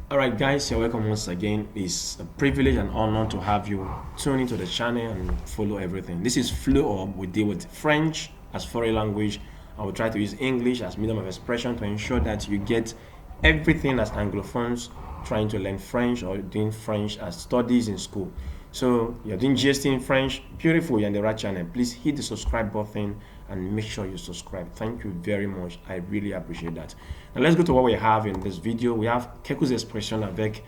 All right, guys, you're welcome once again. It's a privilege and honor to have you tune into the channel and follow everything. This is Flow Up. We deal with French as foreign language. I will try to use English as medium of expression to ensure that you get everything as Anglophones trying to learn French or doing French as studies in school. So you're doing GST in French, beautiful, you're on the right channel. Please hit the subscribe button and make sure you subscribe. Thank you very much. I really appreciate that. Now let's go to what we have in this video. We have quelques expressions avec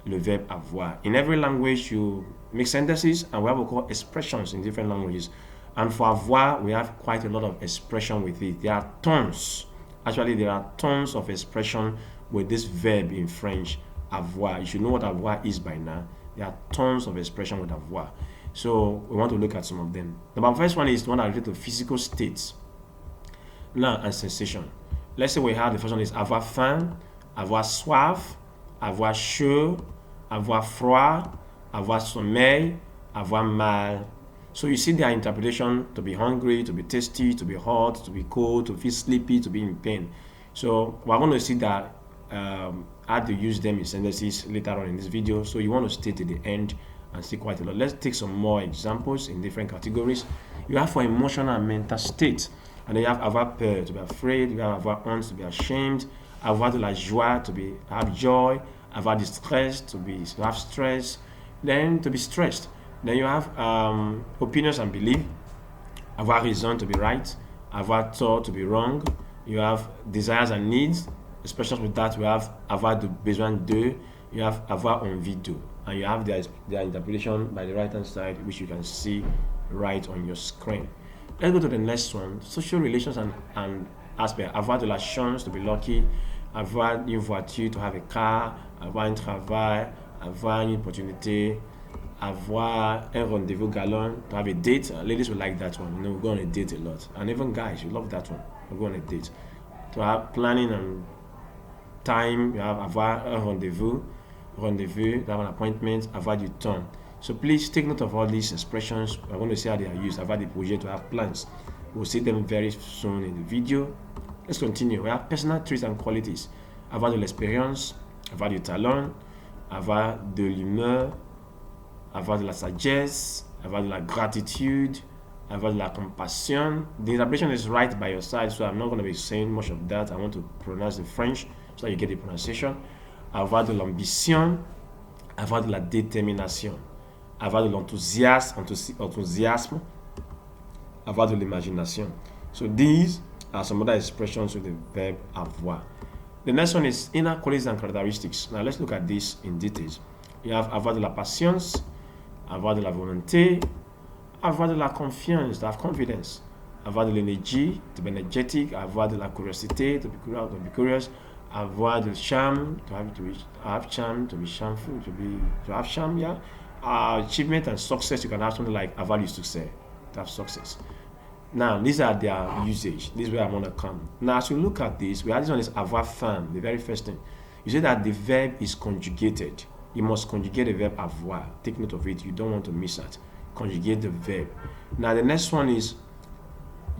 le verbe avoir. In every language, you make sentences, and we have what we call expressions in different languages. And for avoir, we have quite a lot of expression with it. There are tons. Actually, there are tons of expression with this verb in French, avoir. You should know what avoir is by now. There are tons of expression with avoir. So we want to look at some of them. The first one is the one that related to physical states, now and sensation. Let's say we have the first one is avoir faim, avoir soif, avoir chaud, avoir froid, avoir sommeil, avoir mal. So you see their interpretation to be hungry, to be thirsty, to be hot, to be cold, to feel sleepy, to be in pain. So we're going to see that how to use them in sentences later on in this video. So you want to stay to the end and see quite a lot. Let's take some more examples in different categories. You have for emotional and mental state. And then you have avoir peur, to be afraid. You have avoir honte, to be ashamed. Avoir de la joie, to have joy. Avoir du stress, to have stress. Then to be stressed. Then you have opinions and belief. Avoir raison, to be right. Avoir tort, to be wrong. You have desires and needs. Especially with that, we have avoir de besoin de. You have avoir envie de. And you have their interpretation by the right hand side, which you can see right on your screen. Let's go to the next one. Social relations and aspect. Avoir de la chance, to be lucky. Avoir une voiture, to have a car. Avoir un travail. Avoir une opportunité. Avoir un rendezvous galant, to have a date. Ladies will like that one. You know, we go on a date a lot. And even guys, you love that one. We go on a date. To have planning and time, you have avoir un rendezvous, to have an appointment, avoir du temps. So please take note of all these expressions. I want to see how they are used. Avoir des projets, to have plans. We'll see them very soon in the video. Let's continue. We have personal traits and qualities. Avoir de l'expérience, avoir du talent, avoir de l'humeur, avoir de la sagesse, avoir de la gratitude, avoir de la compassion. The interpretation is right by your side, so I'm not going to be saying much of that. I want to pronounce the French so that you get the pronunciation. Avoir de l'ambition, avoir de la détermination, avoir de l'enthousiasme, avoir de l'imagination. So these are some other expressions with the verb avoir. The next one is inner qualities and characteristics. Now let's look at this in details. You have avoir de la patience, avoir de la volonté, avoir de la confiance, to have confidence, avoir de l'énergie, to be energetic, avoir de la curiosité, to be curious, avoir de charme, to have charm, to be charmful, to have charm, yeah. Achievement and success, you can have something like avoir du succès, to have success. Now, these are their usage. This is where I want to come. Now, as you look at this, we have this one is avoir faim, the very first thing. You see that the verb is conjugated. You must conjugate the verb avoir. Take note of it. You don't want to miss that. Conjugate the verb. Now, the next one is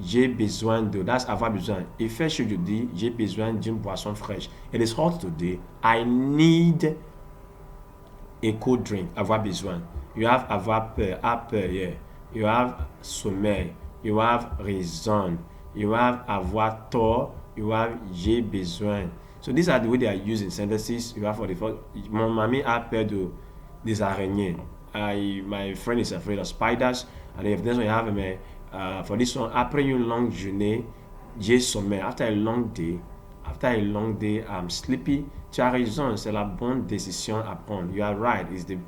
j'ai besoin de. That's avoir besoin. Il fait chaud jeudi. J'ai besoin d'une boisson fraîche. It is hot today. I need a cold drink. Avoir besoin. You have avoir peur, yeah. You have sommeil. You have raison. You have avoir tort. You have j'ai besoin. So these are the way they are used in sentences. You have for the first, mon mamie a peur des araignées. My friend is afraid of spiders. And if this one you have for this one, après une longue journée, j'ai sommeil. After a long day, I'm sleepy. Tu as raison, c'est la bonne décision à prendre. You are right. It's the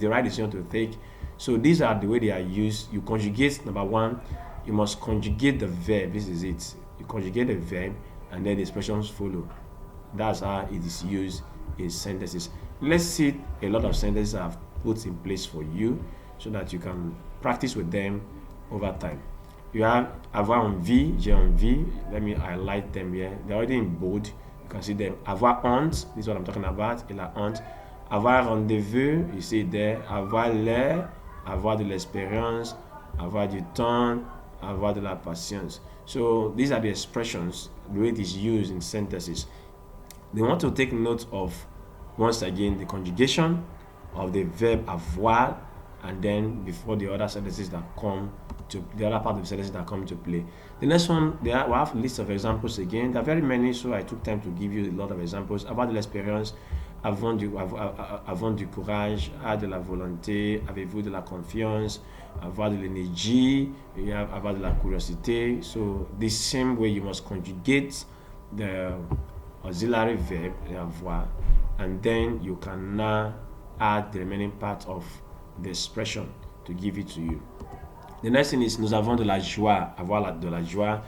right decision to take. So these are the way they are used. You conjugate, number one, you must conjugate the verb. This is it. You conjugate the verb and then the expressions follow. That's how it is used in sentences. Let's see a lot of sentences I've put in place for you so that you can practice with them over time. You have avoir envie, j'ai envie. Let me highlight them here. They're already in bold. You can see them. Avoir honte, this is what I'm talking about. Il a honte. Avoir rendezvous, you see it there. Avoir l'air, avoir de l'expérience, avoir du temps, avoir de la patience. So these are the expressions, the way it is used in sentences. They want to take note of once again the conjugation of the verb avoir, and then before the other sentences that come to the other part of the sentences that come to play. The next one, we have a list of examples again. There are very many, so I took time to give you a lot of examples. Avoir de l'expérience, avoir du courage, a de la volonté, avez-vous de la confiance, avoir de l'énergie, you have avoir de la curiosité. So the same way you must conjugate the auxiliary verb, avoir, and then you can now add the remaining part of the expression to give it to you. The next thing is nous avons de la joie, avoir de la joie.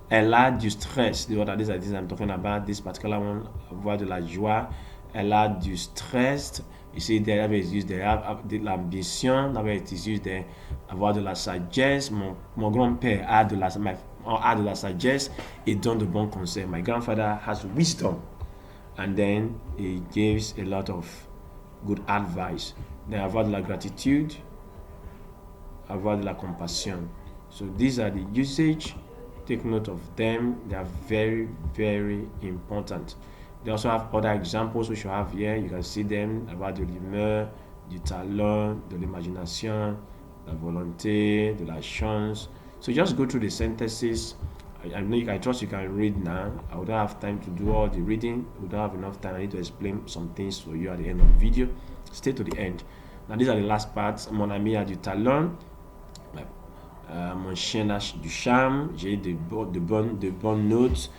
Elle a du stress. These are things I'm talking about. This particular one, avoir de la joie. Elle a du stress. You see, there is used de l'ambition. There is used de avoir de la sagesse. Mon grand-père a de la sagesse et donne de bons conseils. My grandfather has wisdom, and then he gives a lot of good advice. Then avoir de la gratitude, avoir de la compassion. So these are the usage. Take note of them. They are very, very important. They also have other examples which you have here. You can see them. Avoir de l'humeur, du talent, de l'imagination, de la volonté, de la chance. So just go through the sentences. I trust you can read now. I would not have time to do all the reading. We don't have enough time. I need to explain some things for you at the end of the video. Stay to the end. Now these are the last parts. Mon ami a du talent. Mon chien a du charme. J'ai de bonnes notes.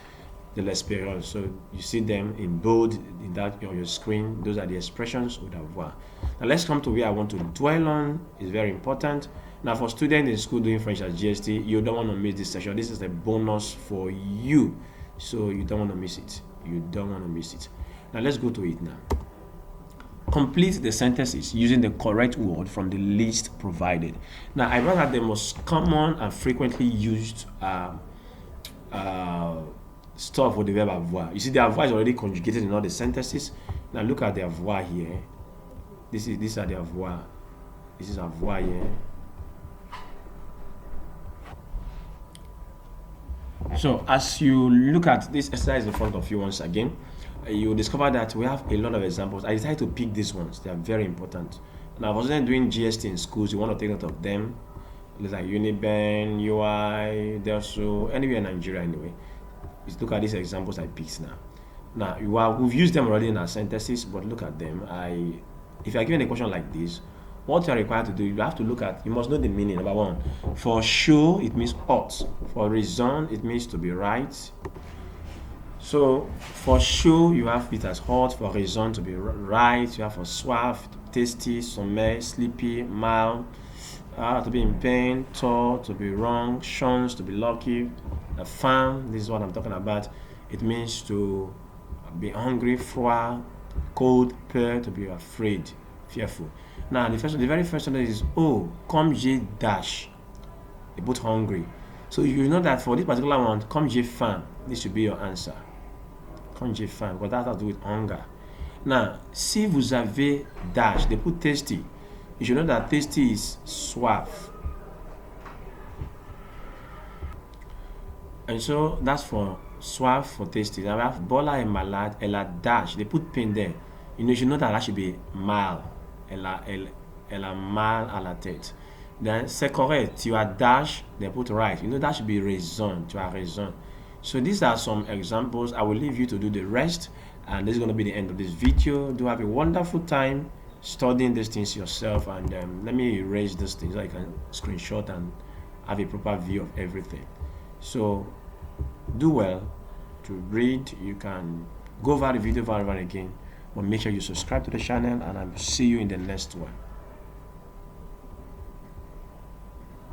De l'espérance. So you see them in bold in that on your screen. Those are the expressions with avoir. Now let's come to where I want to dwell on. It's very important. Now for students in school doing French at GST, you don't want to miss this session. This is a bonus for you. So you don't want to miss it. You don't want to miss it. Now let's go to it now. Complete the sentences using the correct word from the list provided. Now I brought out the most common and frequently used stuff with the verb avoir. You see the avoir is already conjugated in all the sentences. Now look at the avoir here. These are the avoir. This is avoir here. So as you look at this exercise in front of you once again, you discover that we have a lot of examples. I decided to pick these ones. They are very important. Now, I was doing GST in schools. You want to take note of them. It's like Uniben, UI, Delso, anywhere in Nigeria anyway. Just look at these examples I picked now. Now, we've used them already in our sentences, but look at them. If you're given a question like this, what you're required to do, you have to look at, you must know the meaning. Number one, for sure, it means ought. For reason, it means to be right. So, for sure, you have it as hot. For reason, to be right. You have for soif, tasty, sommeil, sleepy, mal, to be in pain, tall, to be wrong, chance, to be lucky, faim. This is what I'm talking about. It means to be hungry, froid, cold, peur, to be afraid, fearful. Now, the very first one is, oh, comme j'ai dash. They put hungry. So you know that for this particular one, comme j'ai faim, this should be your answer. Comme j'ai faim, because that has to do with hunger. Now, si vous avez dash, they put tasty. You should know that tasty is soif. And so that's for soif, for tasty. Now we have Bola est malade, elle a dash. They put pain there. You should know that should be mal. Elle a mal à la tête. Then c'est correct. Tu as dash, they put right. That should be raison. Tu as raison. So these are some examples. I will leave you to do the rest. And this is going to be the end of this video. Do have a wonderful time studying these things yourself. And let me erase these things so I can screenshot and have a proper view of everything. So do well to read. You can go over the video over and again. But make sure you subscribe to the channel. And I'll see you in the next one.